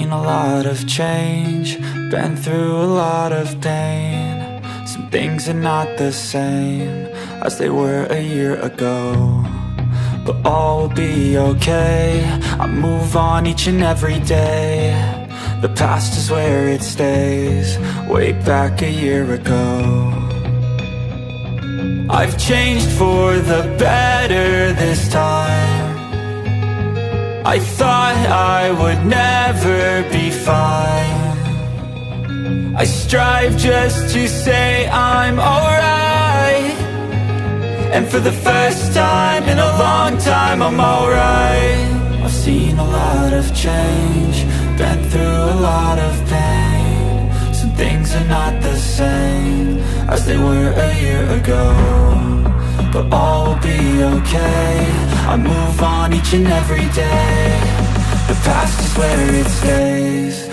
seen a lot of change, been through a lot of pain. Some things are not the same as they were a year ago, but all will be okay. I move on each and every day. The past is where it stays, way back a year ago. I've changed for the better this time. I thought I would never be fine. I strive just to say I'm alright, and for the first time in a long time I'm alright. I've seen a lot of change, been through a lot of pain. Some things are not the same as they were a year ago, but all will be okay. I move on each and every day. The past is where it stays,